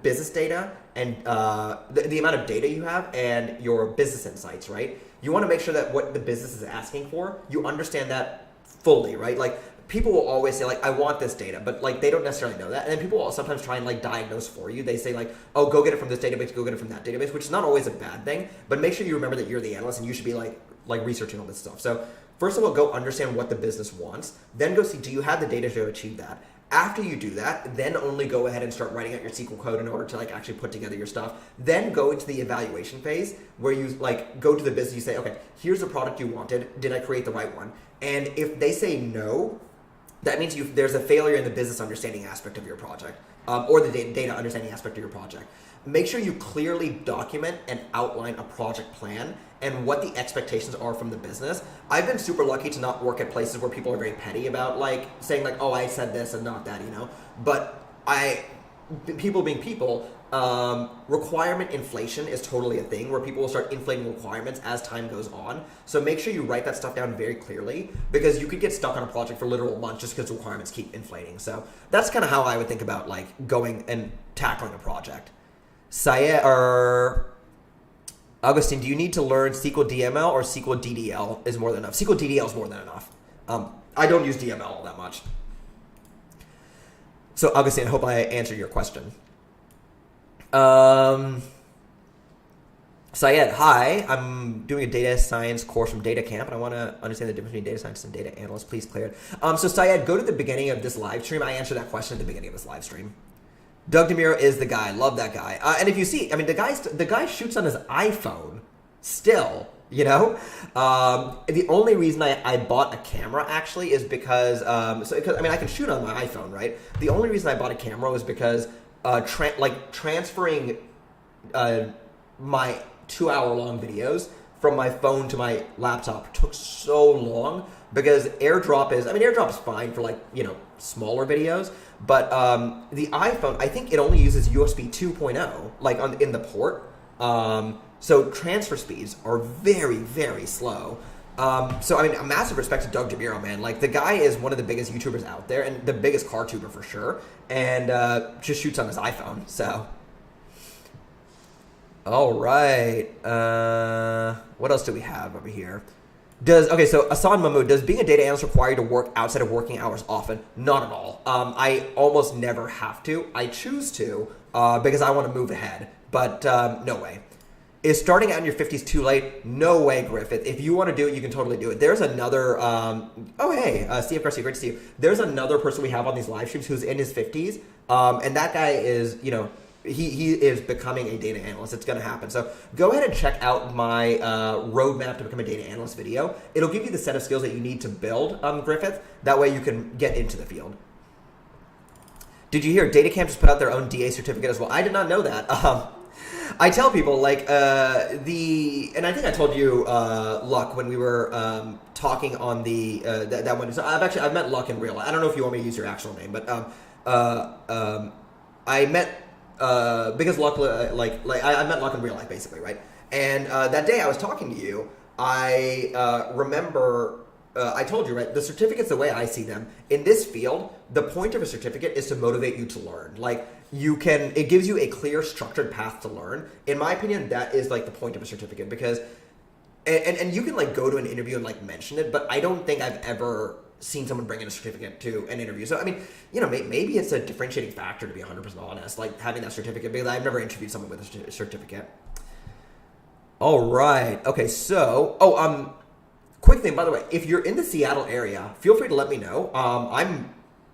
business data and the amount of data you have and your business insights, right? You want to make sure that what the business is asking for, you understand that fully, right? Like people will always say like, I want this data, but like they don't necessarily know that. And then people will sometimes try and like diagnose for you. They say like, oh, go get it from this database, go get it from that database, which is not always a bad thing, but make sure you remember that you're the analyst and you should be like researching all this stuff. So first of all, go understand what the business wants, then go see, do you have the data to achieve that? After you do that, then only go ahead and start writing out your SQL code in order to like actually put together your stuff. Then go into the evaluation phase where you like go to the business, you say, okay, here's the product you wanted. Did I create the right one? And if they say no, that means there's a failure in the business understanding aspect of your project, or the data understanding aspect of your project. Make sure you clearly document and outline a project plan and what the expectations are from the business. I've been super lucky to not work at places where people are very petty about like saying like, oh, I said this and not that, But people being people, requirement inflation is totally a thing where people will start inflating requirements as time goes on. So make sure you write that stuff down very clearly, because you could get stuck on a project for literal months just because requirements keep inflating. So that's kind of how I would think about like going and tackling a project. Syed or Augustine, do you need to learn SQL DML or SQL DDL is more than enough? SQL DDL is more than enough. I don't use DML all that much. So Augustine, I hope I answered your question. Syed, hi, I'm doing a data science course from Data Camp, and I want to understand the difference between data science and data analyst. Please clear it. So Syed, go to the beginning of this live stream. I answered that question at the beginning of this live stream. Doug DeMuro is the guy. Love that guy. And if you see, I mean, the guy shoots on his iPhone still, The only reason I bought a camera actually is because, I can shoot on my iPhone, right? The only reason I bought a camera was because transferring my 2-hour-long videos from my phone to my laptop took so long, because AirDrop is fine for smaller videos, but the iPhone, I think it only uses USB 2.0 in the port, so transfer speeds are very, very slow. So a massive respect to Doug DeMuro, man. The guy is one of the biggest YouTubers out there and the biggest car tuber for sure, and just shoots on his iPhone. So, all right. What else do we have over here? So Asan Mahmood, does being a data analyst require you to work outside of working hours often? Not at all. I almost never have to. I choose to because I want to move ahead, but no way. Is starting out in your 50s too late? No way, Griffith. If you want to do it, you can totally do it. There's another, Steve Garcia, great to see you. There's another person we have on these live streams who's in his 50s, and that guy is, he is becoming a data analyst. It's going to happen. So go ahead and check out my roadmap to become a data analyst video. It'll give you the set of skills that you need to build, Griffith. That way you can get into the field. Did you hear DataCamp just put out their own DA certificate as well? I did not know that. I tell people and I think I told you, Luck, when we were talking on the that one. So I've met Luck in real life. I don't know if you want me to use your actual name, but I met because luck, I met luck in real life, basically, right? And that day I was talking to you, I remember I told you, right? The certificates, the way I see them in this field, the point of a certificate is to motivate you to learn. Like it gives you a clear, structured path to learn. In my opinion, that is like the point of a certificate because, and you can like go to an interview and like mention it, but I don't think I've ever seen someone bring in a certificate to an interview. So, I mean, maybe it's a differentiating factor, to be 100% honest, like having that certificate, because I've never interviewed someone with a certificate. All right. Okay. So, quick thing, by the way, if you're in the Seattle area, feel free to let me know. I'm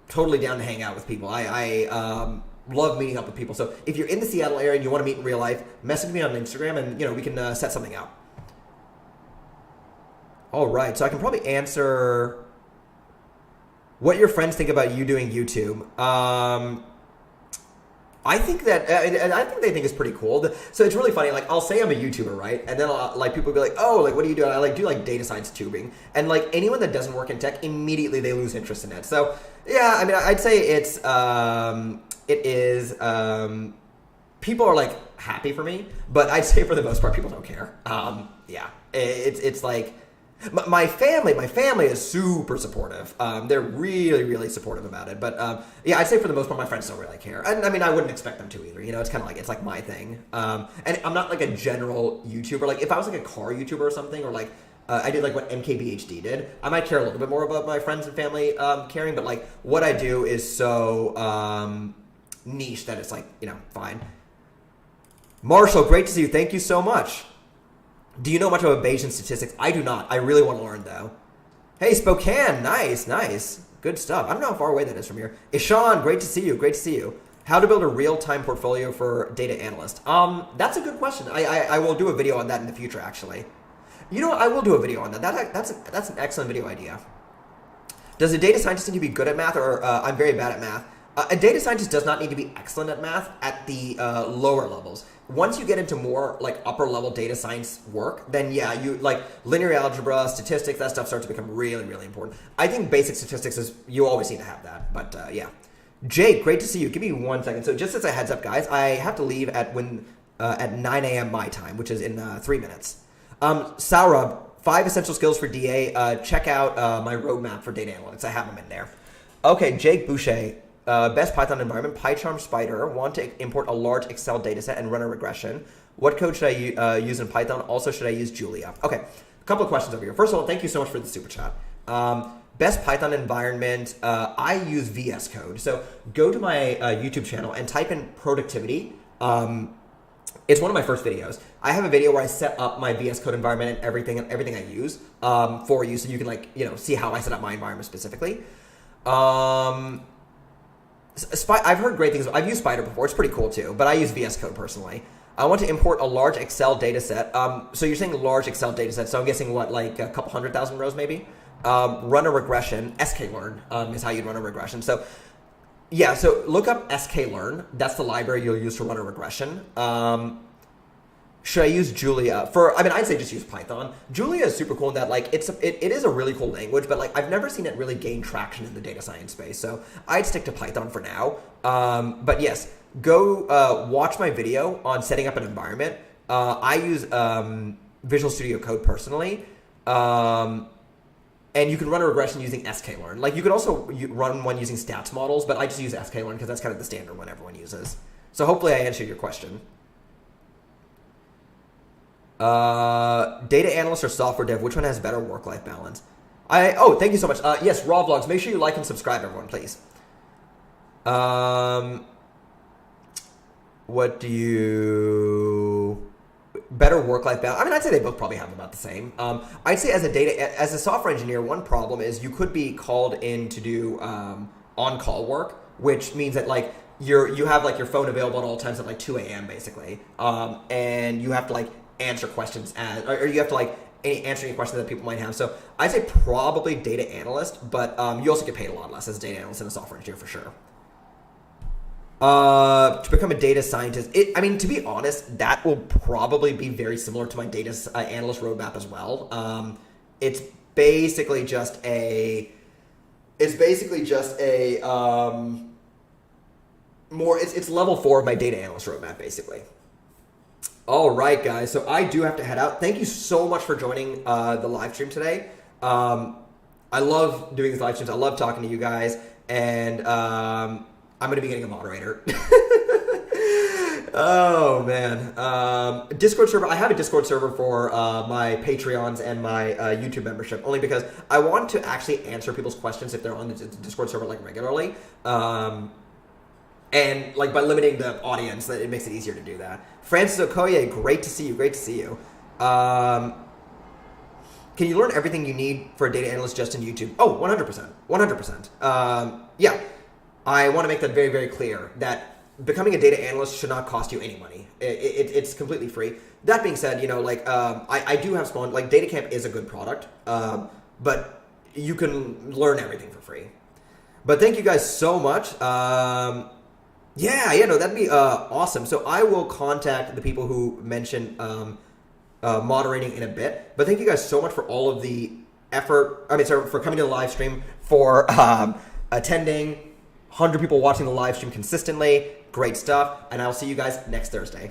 totally down to hang out with people. I love meeting up with people. So if you're in the Seattle area and you want to meet in real life, message me on Instagram and, we can set something up. All right. So I can probably answer what your friends think about you doing YouTube. I think that, I think they think it's pretty cool. So it's really funny. Like, I'll say I'm a YouTuber, right? And then people will be like, oh, like, what do you do? And I do like data science tubing. And like anyone that doesn't work in tech, immediately they lose interest in it. So yeah, I mean, I'd say it is, people are like happy for me, but I'd say for the most part, people don't care. Yeah, it's like, my family is super supportive. They're really, really supportive about it. But yeah, I'd say for the most part, my friends don't really care. And I mean, I wouldn't expect them to either. It's kind of like, it's like my thing. And I'm not like a general YouTuber. Like if I was like a car YouTuber or something, or like I did like what MKBHD did, I might care a little bit more about my friends and family caring. But like what I do is so niche that it's like, fine. Marshall, great to see you. Thank you so much. Do you know much about Bayesian statistics? I do not. I really want to learn, though. Hey, Spokane. Nice. Good stuff. I don't know how far away that is from here. Ishan, great to see you. How to build a real-time portfolio for Data Analyst. That's a good question. I will do a video on that in the future, actually. I will do a video on that. That's an excellent video idea. Does a data scientist need to be good at math, or I'm very bad at math? A data scientist does not need to be excellent at math at the lower levels. Once you get into more like upper level data science work, then yeah, you like linear algebra, statistics, that stuff starts to become really, really important. I think basic statistics is, you always need to have that, but yeah. Jake, great to see you. Give me 1 second. So just as a heads up, guys, I have to leave at 9 a.m. my time, which is in 3 minutes. Saurabh, 5 essential skills for DA. Check out my roadmap for data analytics. I have them in there. Okay, Jake Boucher. Best Python environment, PyCharm Spider. Want to import a large Excel dataset and run a regression. What code should I use in Python? Also, should I use Julia? Okay, a couple of questions over here. First of all, thank you so much for the super chat. Best Python environment, I use VS Code. So go to my YouTube channel and type in productivity. It's one of my first videos. I have a video where I set up my VS Code environment and everything I use for you, so you can see how I set up my environment specifically. I've heard great things. I've used Spider before. It's pretty cool too, but I use VS Code personally. I want to import a large Excel data set. So you're saying large Excel data set. So I'm guessing like a couple 100,000 rows maybe? Run a regression. sklearn is how you'd run a regression. So yeah, so look up sklearn. That's the library you'll use to run a regression. Should I use Julia? I'd say just use Python. Julia is super cool in that it is a really cool language, but I've never seen it really gain traction in the data science space. So I'd stick to Python for now. But yes, go watch my video on setting up an environment. I use Visual Studio Code personally. And you can run a regression using sklearn. You could also run one using stats models, but I just use sklearn because that's kind of the standard one everyone uses. So hopefully I answered your question. Data analyst or software dev, which one has better work-life balance? Thank you so much. Yes, Raw Vlogs. Make sure you like and subscribe, everyone, please. What do you... Better work-life balance? I'd say they both probably have about the same. I'd say as a software engineer, one problem is you could be called in to do on-call work, which means that you have your phone available at all times at 2 a.m. basically, and you have to answer questions or you have to answer any questions that people might have. So I'd say probably data analyst, but you also get paid a lot less as a data analyst and a software engineer for sure. To become a data scientist, to be honest, that will probably be very similar to my data analyst roadmap as well. It's basically just a more. It's level 4 of my data analyst roadmap, basically. All right, guys. So I do have to head out. Thank you so much for joining the live stream today. I love doing these live streams. I love talking to you guys, and I'm going to be getting a moderator. Oh man, Discord server. I have a Discord server for my Patreons and my YouTube membership, only because I want to actually answer people's questions if they're on the Discord server like regularly. And like by limiting the audience, that it makes it easier to do that. Francis Okoye, great to see you. Great to see you. Can you learn everything you need for a data analyst just in YouTube? Oh, 100%. 100%. Yeah, I want to make that very, very clear that becoming a data analyst should not cost you any money. It's completely free. That being said, I do have small, like DataCamp is a good product, but you can learn everything for free. But thank you guys so much. That'd be awesome. So I will contact the people who mentioned moderating in a bit. But thank you guys so much for all of the effort. For coming to the live stream, for attending, 100 people watching the live stream consistently. Great stuff. And I'll see you guys next Thursday.